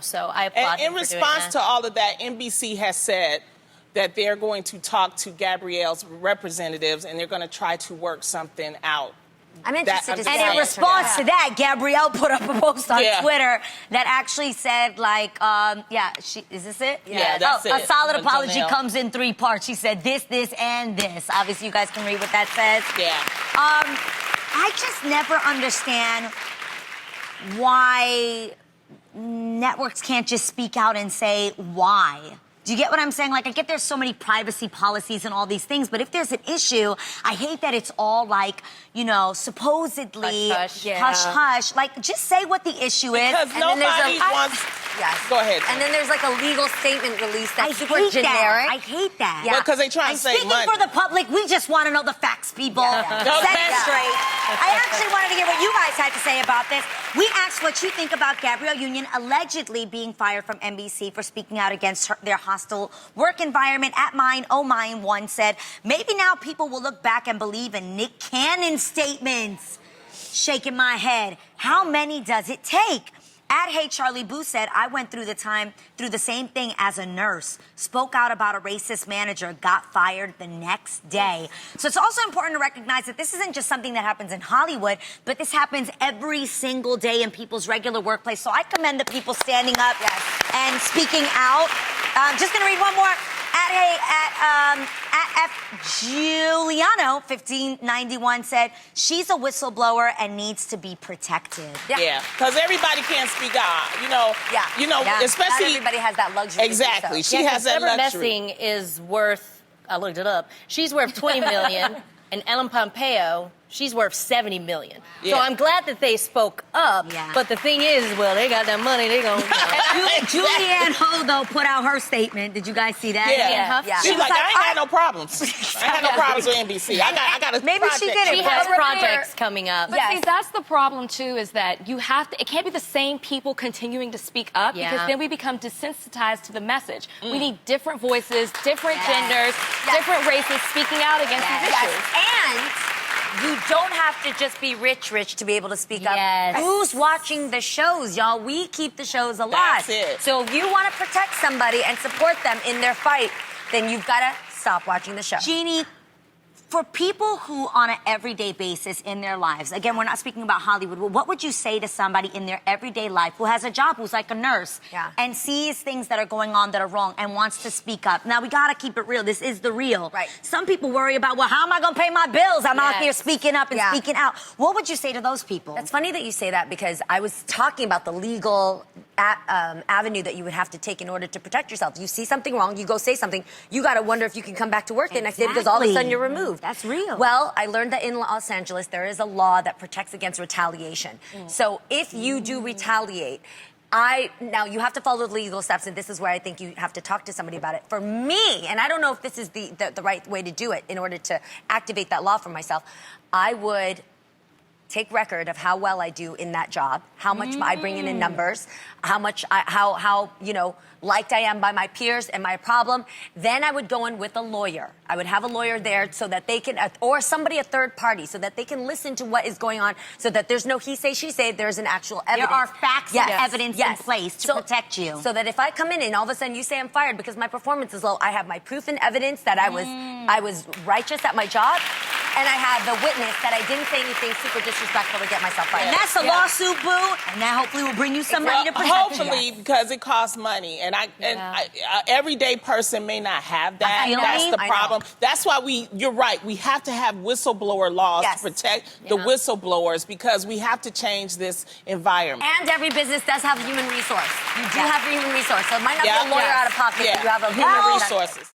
So I applaud And in him for response doing to all of that, NBC has said that they're going to talk to Gabrielle's representatives and they're going to try to work something out. I'm interested to see. And in response to that, Gabrielle put up a post on Twitter that actually said, like, is this it? Yeah, that's it. A solid With apology Janelle. comes in 3 parts. She said this, and this. Obviously, you guys can read what that says. Yeah. I just never understand why networks can't just speak out and say why. Do you get what I'm saying? Like, I get there's so many privacy policies and all these things, but if there's an issue, I hate that it's all like, you know, supposedly hush-hush. Like, just say what the issue is. Because nobody wants... Yes. Go ahead. And then there's like a legal statement release that's super hate generic. I hate that. Yeah. Because they try to save speaking money. for the public, we just want to know the facts, people. Set it straight. I actually wanted to hear what you guys had to say about this. We asked what you think about Gabrielle Union allegedly being fired from NBC for speaking out against their hostile work environment. At Mine, Oh Mine, one said, maybe now people will look back and believe in Nick Cannon's statements. Shaking my head. How many does it take? At Hey Charlie Boo said, I went through the same thing as a nurse. Spoke out about a racist manager, got fired the next day. So it's also important to recognize that this isn't just something that happens in Hollywood, but this happens every single day in people's regular workplace. So I commend the people standing up and speaking out. Just gonna read one more. At F. Giuliano 1591 said, she's a whistleblower and needs to be protected. Yeah, because everybody can't speak out. Especially... Not everybody has that luxury. Exactly. She has that Deborah luxury. Messing is worth, I looked it up, she's worth $20 million, and Ellen Pompeo, she's worth $70 million. Yeah. So I'm glad that they spoke up, but the thing is, well, they got that money, they gonna... Julianne Ho, though, put out her statement. Did you guys see that? Yeah. She's like, I ain't had no problems. I had no problems with NBC. I got a Maybe project. she did it. She has projects coming up. But see, that's the problem, too, is that you have to, it can't be the same people continuing to speak up because then we become desensitized to the message. We need different voices, different genders, different races speaking out against these issues. And you don't have to just be rich to be able to speak up. Who's watching the shows, y'all? We keep the shows alive. That's it. So if you want to protect somebody and support them in their fight, then you've got to stop watching the show. Jeannie, for people who on an everyday basis in their lives, again, we're not speaking about Hollywood, well, what would you say to somebody in their everyday life who has a job, who's like a nurse, and sees things that are going on that are wrong and wants to speak up? Now, we got to keep it real. This is the real. Right. Some people worry about, well, how am I going to pay my bills? I'm out here speaking up and speaking out. What would you say to those people? That's funny that you say that because I was talking about the legal avenue that you would have to take in order to protect yourself. You see something wrong, you go say something, you got to wonder if you can come back to work the next day because all of a sudden you're removed. That's real. Well, I learned that in Los Angeles, there is a law that protects against retaliation. So if you do retaliate, now you have to follow the legal steps, and this is where I think you have to talk to somebody about it. For me, and I don't know if this is the right way to do it in order to activate that law for myself, I would take record of how well I do in that job, how much I bring in numbers, how much how liked I am by my peers and my problem. Then I would go in with a lawyer. I would have a lawyer there so that they can, or somebody, a third party, so that they can listen to what is going on, so that there's no he say, she say, there's an actual evidence. There are facts and evidence in place to protect you. So that if I come in and all of a sudden you say I'm fired because my performance is low, I have my proof and evidence that I was righteous at my job, and I have the witness that I didn't say anything super disrespectful to get myself fired. And that's a lawsuit, boo. And that hopefully will bring you some money to protect you. Hopefully, because it costs money. And everyday person may not have that. That's the problem. That's why you're right. We have to have whistleblower laws to protect the whistleblowers because we have to change this environment. And every business does have a human resource. You do have a human resource. So it might not be a lawyer out of pocket, but you have a human resource.